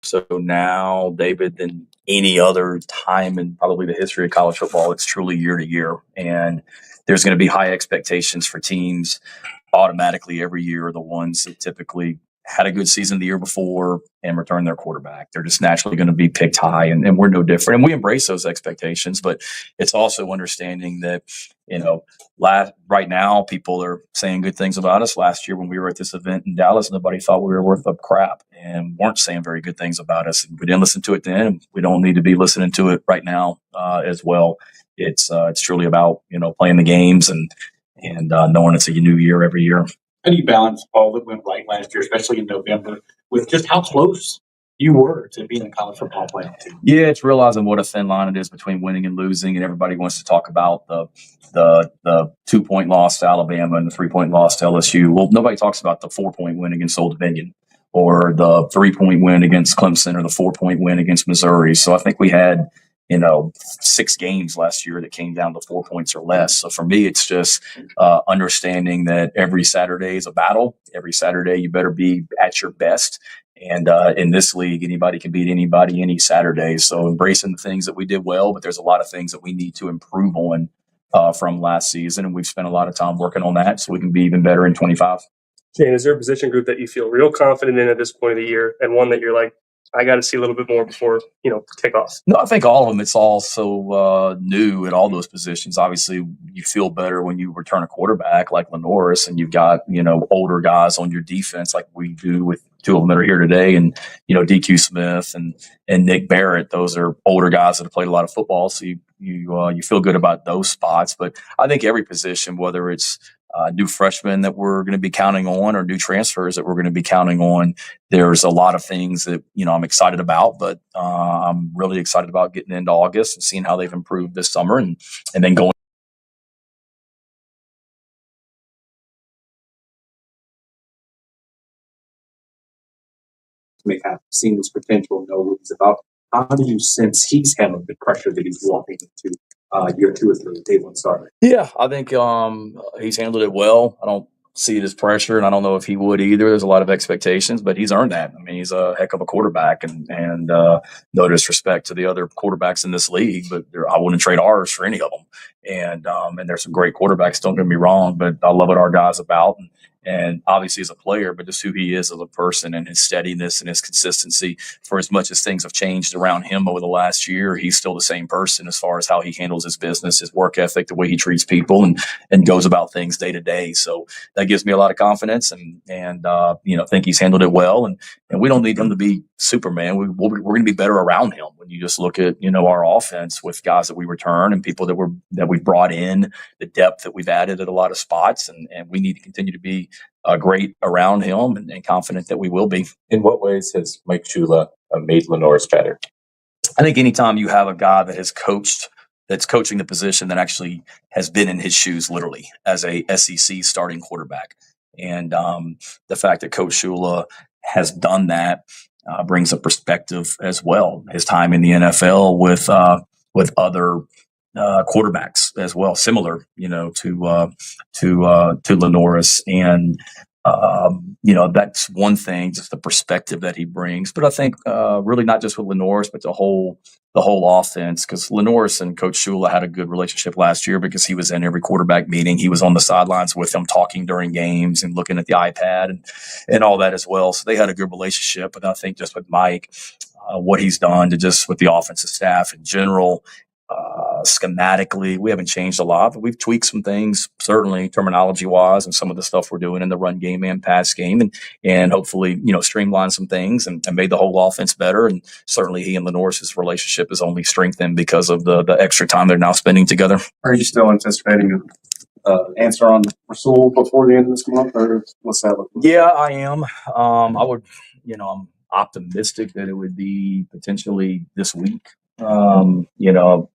so now, David, than any other time in probably the history of college football. It's truly year to year. And there's going to be high expectations for teams automatically every year. The ones that typically had a good season the year before and returned their quarterback. They're just naturally going to be picked high, and we're no different. And we embrace those expectations, but it's also understanding that, right now people are saying good things about us. Last year when we were at this event in Dallas, nobody thought we were worth a crap and weren't saying very good things about us. We didn't listen to it then, and we don't need to be listening to it right now as well. It's truly about playing the games and knowing it's a new year every year. How do you balance all that went right last year, especially in November, with just how close you were to being a college football playoff team? Yeah, it's realizing what a thin line it is between winning and losing, and everybody wants to talk about the 2-point loss to Alabama and the 3-point loss to LSU. Well, nobody talks about the 4-point win against Old Dominion, or the 3-point win against Clemson, or the 4-point win against Missouri. So I think we had 6 games last year that came down to 4 points or less. So for me, it's just understanding that every Saturday is a battle. Every Saturday, you better be at your best. And in this league, anybody can beat anybody any Saturday. So embracing the things that we did well, but there's a lot of things that we need to improve on from last season. And we've spent a lot of time working on that so we can be even better in 25. Shane, is there a position group that you feel real confident in at this point of the year, and one that you're like, I got to see a little bit more before, kickoff? No, I think all of them. It's all so new at all those positions. Obviously, you feel better when you return a quarterback like Lenoris, and you've got, older guys on your defense like we do with 2 of them that are here today, and, DQ Smith and Nick Barrett. Those are older guys that have played a lot of football. So you feel good about those spots. But I think every position, whether it's new freshmen that we're going to be counting on or new transfers that we're going to be counting on, there's a lot of things that, I'm excited about, but I'm really excited about getting into August and seeing how they've improved this summer and then going. May have seen his potential, know he's about. How do you sense he's handling the pressure that he's walking into year 2 as the day one starter? Yeah, I think he's handled it well. I don't see it as pressure, and I don't know if he would either. There's a lot of expectations, but he's earned that. I mean, he's a heck of a quarterback, and no disrespect to the other quarterbacks in this league, but I wouldn't trade ours for any of them. And there's some great quarterbacks, don't get me wrong, but I love what our guy's about. And obviously as a player, but just who he is as a person and his steadiness and his consistency. For as much as things have changed around him over the last year, he's still the same person as far as how he handles his business, his work ethic, the way he treats people and goes about things day to day. So that gives me a lot of confidence and think he's handled it well. And we don't need him to be Superman. We're going to be better around him. When you just look at, our offense with guys that we return and people that we brought in, the depth that we've added at a lot of spots, and we need to continue to be great around him and confident that we will be. In what ways has Mike Shula made Lenoris better? I think anytime you have a guy that has coached, that's coaching the position, that actually has been in his shoes literally as a SEC starting quarterback. And the fact that Coach Shula has done that brings a perspective as well. His time in the NFL with other quarterbacks as well, similar, to Lenoris. And, that's one thing, just the perspective that he brings. But I think really not just with Lenoris, but the whole offense, because Lenoris and Coach Shula had a good relationship last year because he was in every quarterback meeting. He was on the sidelines with them talking during games and looking at the iPad and all that as well. So they had a good relationship. But I think just with Mike, what he's done to just with the offensive staff in general, schematically, we haven't changed a lot, but we've tweaked some things, certainly terminology wise, and some of the stuff we're doing in the run game and pass game, and hopefully, streamline some things and made the whole offense better. And certainly he and Lenoris' relationship is only strengthened because of the extra time they're now spending together. Are you still anticipating an answer on Rasul before the end of this month, or what's that look like? Yeah, I am. I would, I'm optimistic that it would be potentially this week.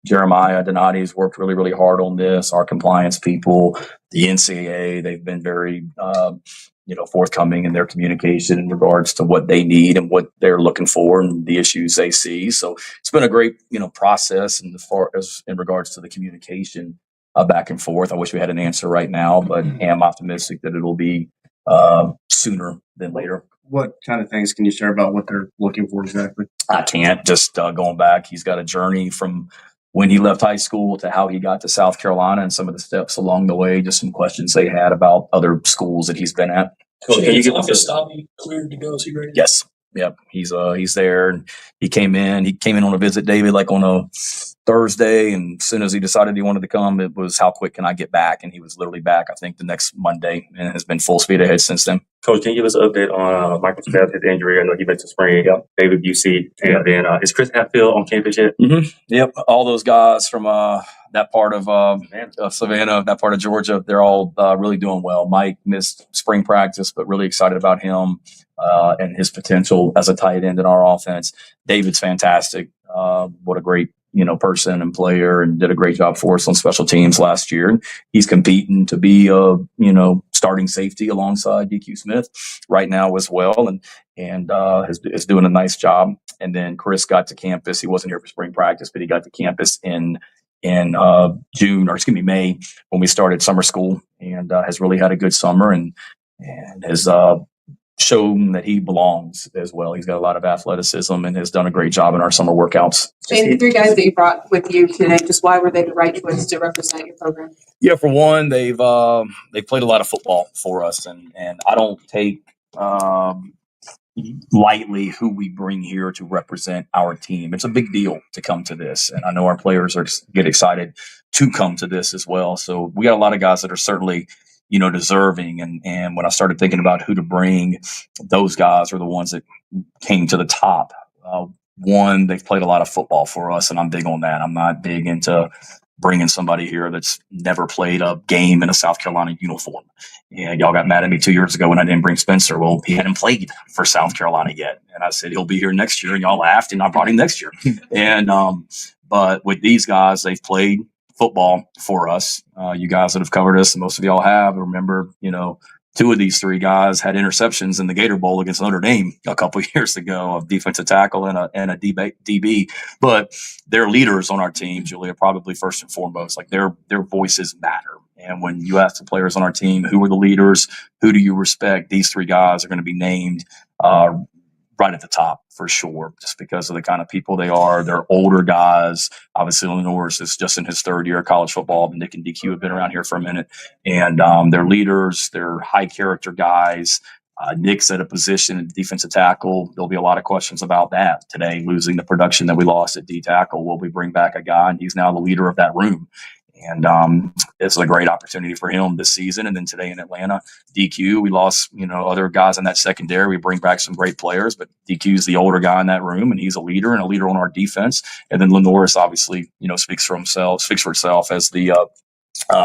Jeremiah Donati has worked really, really hard on this. Our compliance people, the NCAA, they've been very, forthcoming in their communication in regards to what they need and what they're looking for and the issues they see. So it's been a great, process and as far as in regards to the communication back and forth. I wish we had an answer right now, but am optimistic that it'll be sooner than later. what kind of things can you share about what they're looking for exactly? I can't. Just going back, he's got a journey from when he left high school to how he got to South Carolina and some of the steps along the way. Just some questions they had about other schools that he's been at. Can you give us a cleared to go? Is he ready? Yes. Yep. He's there, and he came in. He came in on a visit, David, like on a Thursday, and as soon as he decided he wanted to come, it was how quick can I get back? And he was literally back, I think, the next Monday, and has been full speed ahead since then. Coach, can you give us an update on Michael Smith, his injury? I know he missed the spring. Yep. David Busey, and then is Chris Hatfield on campus yet? Yep. All those guys from that part of Savannah, that part of Georgia, they're all really doing well. Mike missed spring practice, but really excited about him and his potential as a tight end in our offense. David's fantastic. What a great person and player, and did a great job for us on special teams last year. And he's competing to be a starting safety alongside DQ Smith right now as well, and is doing a nice job. And then Chris got to campus. He wasn't here for spring practice, but he got to campus in May when we started summer school, and has really had a good summer and has shown that he belongs as well. He's got a lot of athleticism and has done a great job in our summer workouts. And the three guys that you brought with you today, just why were they the right choice to represent your program? Yeah, for one, they've played a lot of football for us, and I don't take lightly who we bring here to represent our team. It's a big deal to come to this, and I know our players get excited to come to this as well. So we got a lot of guys that are certainly deserving. And when I started thinking about who to bring, those guys are the ones that came to the top. One, they've played a lot of football for us, and I'm big on that. I'm not big into bringing somebody here that's never played a game in a South Carolina uniform. And y'all got mad at me 2 years ago when I didn't bring Spencer. Well, he hadn't played for South Carolina yet. And I said, he'll be here next year. And y'all laughed, and I brought him next year. And but with these guys, they've played football for us. You guys that have covered us, and most of y'all have, remember, two of these three guys had interceptions in the Gator Bowl against Notre Dame a couple of years ago, a defensive tackle and a DB. But they're leaders on our team, Julia, probably first and foremost. Like their voices matter. And when you ask the players on our team, who are the leaders, who do you respect, these three guys are going to be named right at the top for sure, just because of the kind of people they are. They're older guys. Obviously, Lenores is just in his third year of college football. But Nick and DQ have been around here for a minute, and they're leaders. They're high character guys. Nick's at a position at defensive tackle. There'll be a lot of questions about that today, losing the production that we lost at D tackle. Will we bring back a guy, and he's now the leader of that room? And it's a great opportunity for him this season. And then today in Atlanta, DQ, we lost, other guys in that secondary. We bring back some great players, but DQ's the older guy in that room, and he's a leader and a leader on our defense. And then Lenores obviously, speaks for herself as the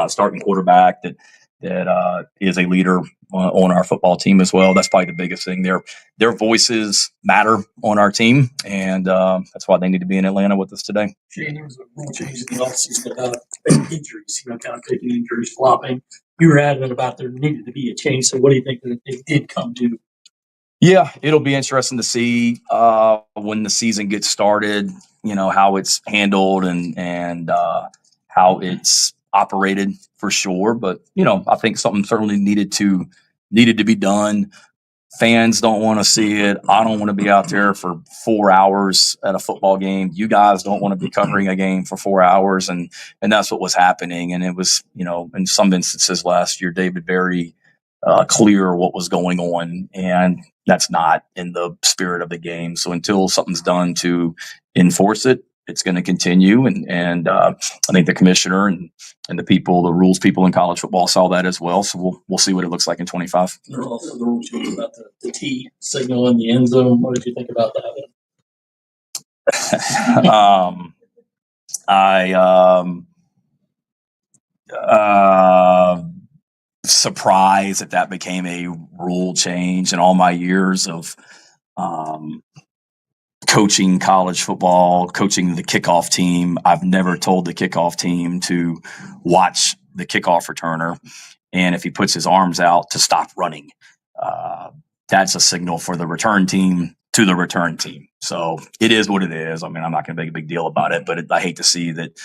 starting quarterback that is a leader on our football team as well. That's probably the biggest thing. Their voices matter on our team, and that's why they need to be in Atlanta with us today. Shane, there was a rule change in the offseason about injuries, kind of taking injuries, flopping. You were adamant about there needed to be a change. So what do you think that it did come to? Yeah, it'll be interesting to see when the season gets started, how it's handled and how it's operated for sure. But, I think something certainly needed to be done. Fans don't want to see it. I don't want to be out there for 4 hours at a football game. You guys don't want to be covering a game for 4 hours. And that's what was happening. And it was, in some instances last year, David, very clear what was going on. And that's not in the spirit of the game. So until something's done to enforce it, it's going to continue. And I think the commissioner and the rules people in college football saw that as well. So we'll see what it looks like in 25. There are also the rules about the T signal in the end zone. What did you think about that? Surprised that became a rule change in all my years of coaching college football, coaching the kickoff team. I've never told the kickoff team to watch the kickoff returner, and if he puts his arms out, to stop running. That's a signal for the return team to the return team. So it is what it is. I mean, I'm not going to make a big deal about it, but I hate to see that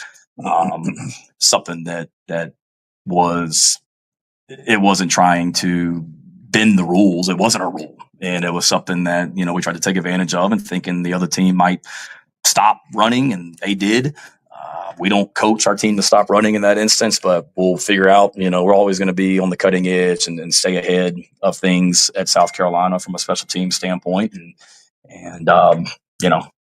something that was, it wasn't trying to bend the rules. It wasn't a rule. And it was something that, we tried to take advantage of and thinking the other team might stop running, and they did. We don't coach our team to stop running in that instance, but we'll figure out, we're always going to be on the cutting edge and stay ahead of things at South Carolina from a special team standpoint. And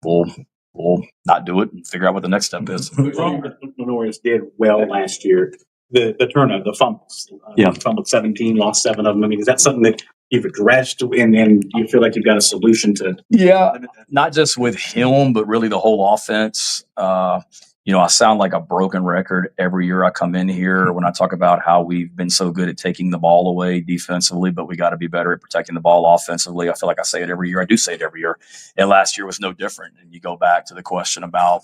we'll not do it and figure out what the next step is. Lenores did well last year. The turnover, the fumbles. Yeah. Fumbled 17, lost 7 of them. I mean, is that something that you've addressed and you feel like you've got a solution to? Yeah, not just with him, but really the whole offense. I sound like a broken record every year I come in here when I talk about how we've been so good at taking the ball away defensively, but we got to be better at protecting the ball offensively. I feel like I say it every year. I do say it every year. And last year was no different. And you go back to the question about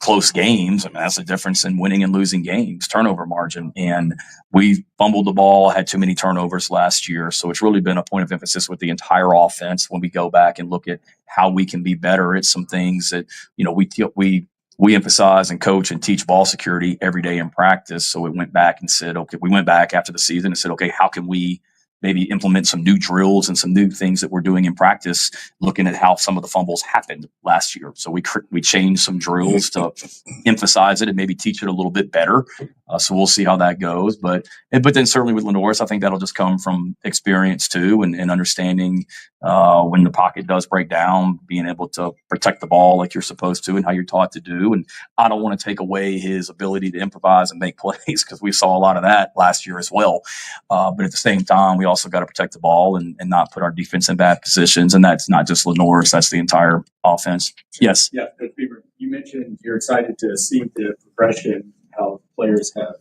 close games. I mean, that's the difference in winning and losing games, turnover margin. And we fumbled the ball, had too many turnovers last year. So it's really been a point of emphasis with the entire offense when we go back and look at how we can be better at some things that, we emphasize and coach and teach ball security every day in practice. So we went back after the season and said, okay, how can we maybe implement some new drills and some new things that we're doing in practice, looking at how some of the fumbles happened last year. So we changed some drills to emphasize it and maybe teach it a little bit better. So we'll see how that goes. But then certainly with Lenores, I think that'll just come from experience too, and understanding when the pocket does break down, being able to protect the ball like you're supposed to and how you're taught to do. And I don't want to take away his ability to improvise and make plays, because we saw a lot of that last year as well. But at the same time, we also got to protect the ball and not put our defense in bad positions. And that's not just Lenores, that's the entire offense. Yes. Yeah, Coach Beaver, you mentioned you're excited to see the progression, how players have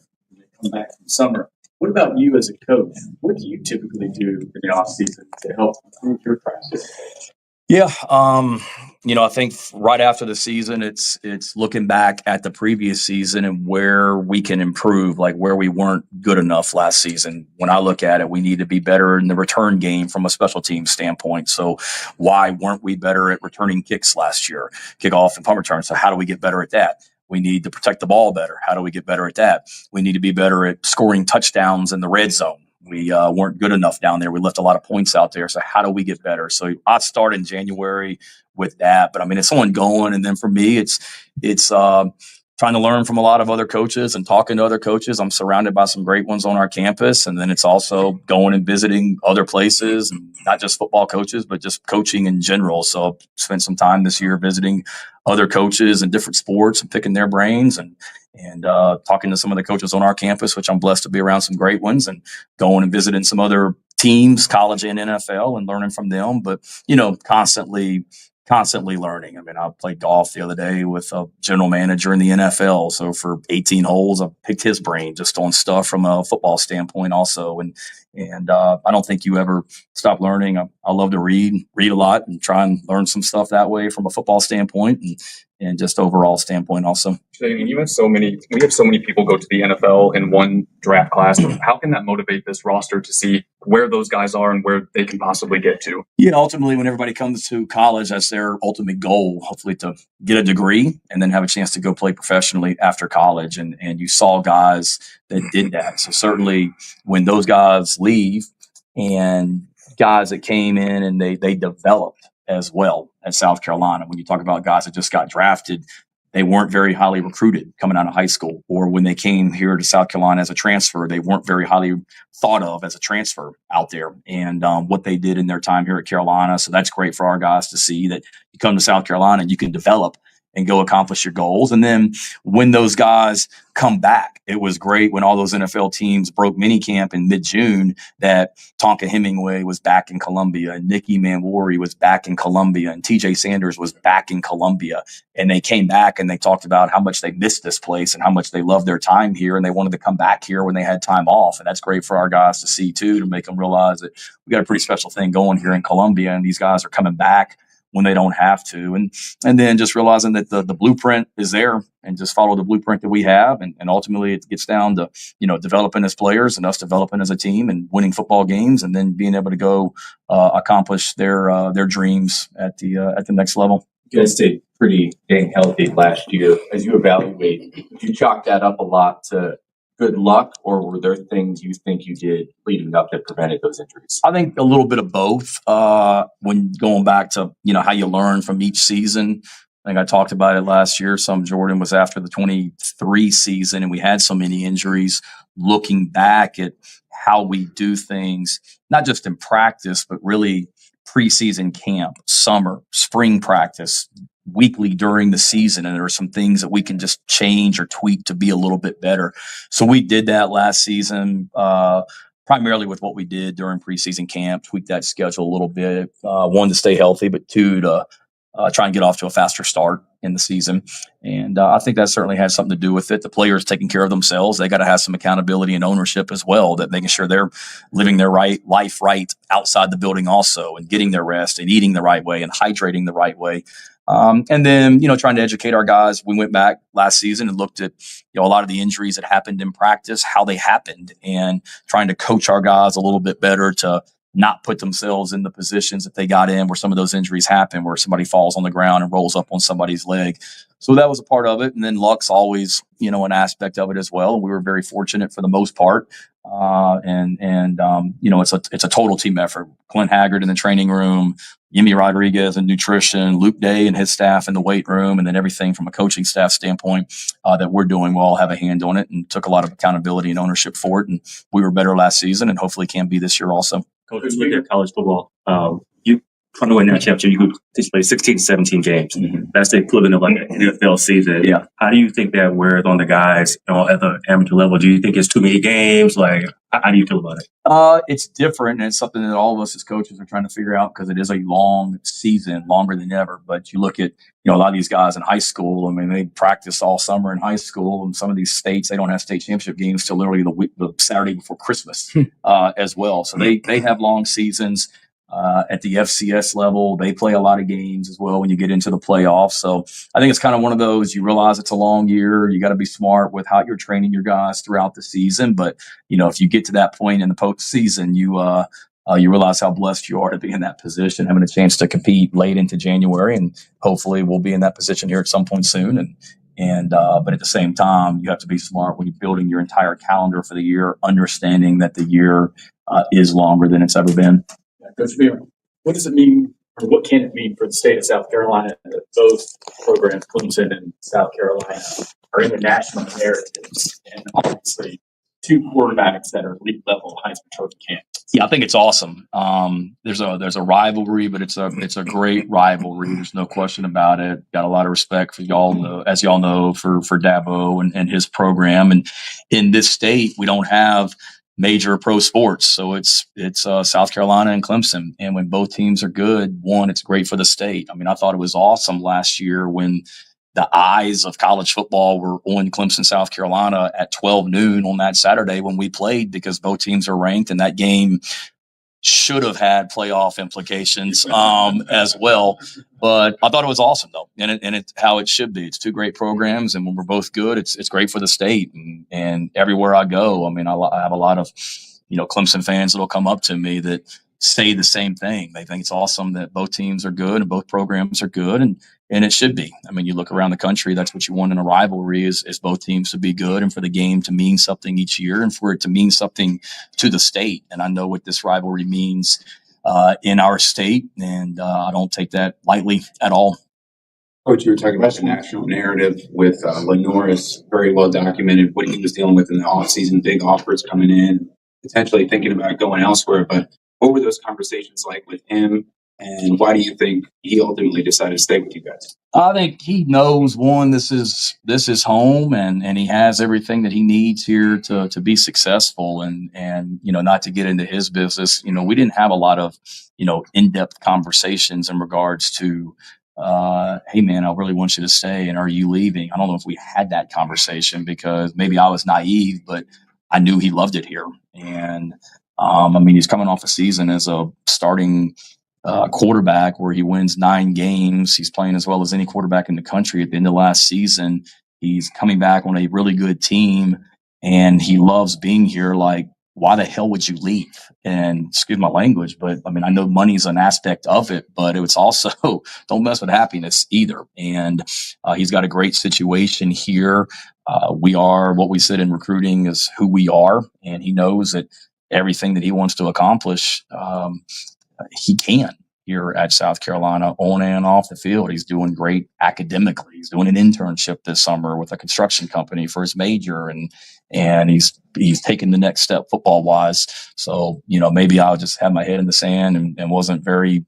come back from summer. What about you as a coach? What do you typically do in the off season to help improve your practice? Yeah. I think right after the season, it's looking back at the previous season and where we can improve, like where we weren't good enough last season. When I look at it, we need to be better in the return game from a special team standpoint. So why weren't we better at returning kicks last year, kickoff and punt return? So how do we get better at that? We need to protect the ball better. How do we get better at that? We need to be better at scoring touchdowns in the red zone. We weren't good enough down there. We left a lot of points out there. So how do we get better? So I start in January with that. But I mean, it's ongoing. And then for me, it's trying to learn from a lot of other coaches and talking to other coaches. I'm surrounded by some great ones on our campus. And then it's also going and visiting other places, and not just football coaches, but just coaching in general. So I've spent some time this year visiting other coaches in different sports and picking their brains and talking to some of the coaches on our campus, which I'm blessed to be around some great ones, and going and visiting some other teams, college and NFL, and learning from them. But, constantly learning. I mean, I played golf the other day with a general manager in the NFL. So for 18 holes, I picked his brain just on stuff from a football standpoint also. And I don't think you ever stop learning. I love to read a lot and try and learn some stuff that way from a football standpoint and just overall standpoint also. I mean, we have so many people go to the NFL in one draft class. How can that motivate this roster to see where those guys are and where they can possibly get to? Ultimately, when everybody comes to college, that's their ultimate goal, hopefully to get a degree and then have a chance to go play professionally after college. And you saw guys that did that. So certainly when those guys leave, and guys that came in and they developed as well at South Carolina. When you talk about guys that just got drafted, they weren't very highly recruited coming out of high school, or when they came here to South Carolina as a transfer, they weren't very highly thought of as a transfer out there, and what they did in their time here at Carolina. So that's great for our guys to see that you come to South Carolina and you can develop and go accomplish your goals. And then when those guys come back, it was great when all those NFL teams broke minicamp in mid-June that Tonka Hemingway was back in Columbia, and Nicky Manwari was back in Columbia, and TJ Sanders was back in Columbia. And they came back and they talked about how much they missed this place and how much they loved their time here, and they wanted to come back here when they had time off. And that's great for our guys to see too, to make them realize that we got a pretty special thing going here in Columbia, and these guys are coming back when they don't have to. And then just realizing that the blueprint is there, and just follow the blueprint that we have. And ultimately it gets down to, developing as players and us developing as a team and winning football games, and then being able to go accomplish their dreams at the next level. You guys stayed pretty dang healthy last year. As you evaluate, did you chalk that up a lot to good luck, or were there things you think you did leading up that prevented those injuries? I think a little bit of both. When going back to how you learn from each season, I think I talked about it last year. Some Jordan was after the 23 season, and we had so many injuries. Looking back at how we do things, not just in practice, but really preseason camp, summer, spring practice, weekly during the season, and there are some things that we can just change or tweak to be a little bit better. So we did that last season. Primarily with what we did during preseason camp, tweak that schedule a little bit. One, to stay healthy, but two, to try and get off to a faster start in the season. And I think that certainly has something to do with it. The players taking care of themselves, they got to have some accountability and ownership as well, that making sure they're living their life right outside the building also, and getting their rest and eating the right way and hydrating the right way. And then, trying to educate our guys. We went back last season and looked at, a lot of the injuries that happened in practice, how they happened, and trying to coach our guys a little bit better to not put themselves in the positions that they got in where some of those injuries happen, where somebody falls on the ground and rolls up on somebody's leg. So that was a part of it. And then luck's always, an aspect of it as well. And we were very fortunate for the most part. It's a total team effort. Clint Haggard in the training room, Yemi Rodriguez in nutrition, Luke Day and his staff in the weight room, and then everything from a coaching staff standpoint that we're doing, we'll all have a hand on it, and took a lot of accountability and ownership for it. And we were better last season, and hopefully can be this year also. Coach, when you look at college football, you trying to win that championship, you could play 16 to 17 games. Mm-hmm. That's the equivalent of like an NFL season. Yeah. How do you think that wears on the guys at the amateur level? Do you think it's too many games? Like, how do you feel about it? It's different, and it's something that all of us as coaches are trying to figure out, because it is a long season, longer than ever. But you look at, a lot of these guys in high school. I mean, they practice all summer in high school, and some of these states, they don't have state championship games till literally the Saturday before Christmas as well. So they have long seasons. At the FCS level, they play a lot of games as well when you get into the playoffs. So I think it's kind of one of those, you realize it's a long year. You got to be smart with how you're training your guys throughout the season. But, if you get to that point in the postseason, you realize how blessed you are to be in that position, having a chance to compete late into January. And hopefully we'll be in that position here at some point soon. But at the same time, you have to be smart when you're building your entire calendar for the year, understanding that the year is longer than it's ever been. Coach Beer, what does it mean, or what can it mean for the state of South Carolina that both programs, Clemson and South Carolina, are in the national narratives, and obviously two quarterbacks that are elite level Heisman Trophy candidates? Yeah, I think it's awesome. There's a rivalry, but it's a great rivalry. There's no question about it. Got a lot of respect for y'all, as y'all know, for Dabo and his program. And in this state, we don't have major pro sports, so it's South Carolina and Clemson. And when both teams are good, one, it's great for the state. I mean, I thought it was awesome last year when the eyes of college football were on Clemson, South Carolina at 12 noon on that Saturday when we played, because both teams are ranked, and that game should have had playoff implications as well. But I thought it was awesome, though, and it's how it should be. It's two great programs, and when we're both good, it's great for the state. And everywhere I go, I mean, I have a lot of Clemson fans that'll come up to me that say the same thing. They think it's awesome that both teams are good and both programs are good, and it should be. I mean, you look around the country, that's what you want in a rivalry is both teams to be good, and for the game to mean something each year, and for it to mean something to the state. And I know what this rivalry means in our state, and I don't take that lightly at all. Coach, you were talking about the national narrative with Lenoris, very well documented what he was dealing with in the offseason, big offers coming in, potentially thinking about going elsewhere. But what were those conversations like with him, and why do you think he ultimately decided to stay with you guys? I think he knows, one, this is home, and he has everything that he needs here to be successful. And not to get into his business, we didn't have a lot of in-depth conversations in regards to hey man, I really want you to stay, and are you leaving? I don't know if we had that conversation, because maybe I was naive, but I knew he loved it here. And he's coming off a season as a starting quarterback where he wins 9 games. He's playing as well as any quarterback in the country at the end of last season. He's coming back on a really good team, and he loves being here like why the hell would you leave? And excuse my language, but I mean, I know money's an aspect of it, but it was also don't mess with happiness either. And he's got a great situation here. We are what we said in recruiting is who we are, and he knows that everything that he wants to accomplish, he can here at South Carolina on and off the field. He's doing great academically. He's doing an internship this summer with a construction company for his major, and he's taken the next step football wise. So, maybe I'll just have my head in the sand and wasn't very,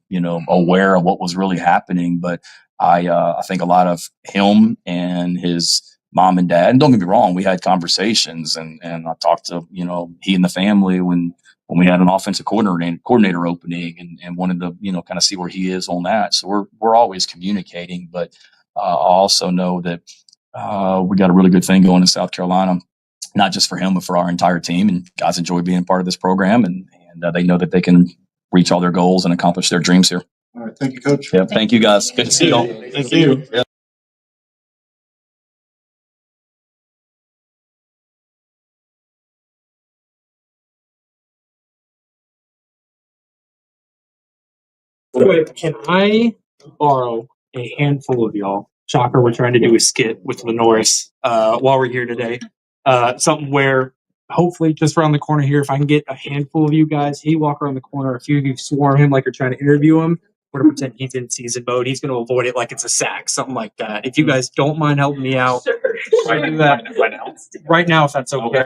aware of what was really happening. But I think a lot of him and his mom and dad, and don't get me wrong, we had conversations and I talked to, he and the family when we had an offensive coordinator opening and wanted to, kind of see where he is on that. So we're always communicating, but I also know that we got a really good thing going in South Carolina, not just for him, but for our entire team. And guys enjoy being part of this program, and they know that they can reach all their goals and accomplish their dreams here. All right. Thank you, Coach. Yeah, thank you guys. Good to see y'all. Thank you. Yeah. Can I borrow a handful of y'all? Shocker, we're trying to do a skit with Lenoris while we're here today. Something where hopefully just around the corner here, if I can get a handful of you guys, he walk around the corner, a few of you swarm him like you're trying to interview him. We're going to pretend he's in season mode. He's going to avoid it like it's a sack, something like that. If you guys don't mind helping me out, I do that right now, if that's okay.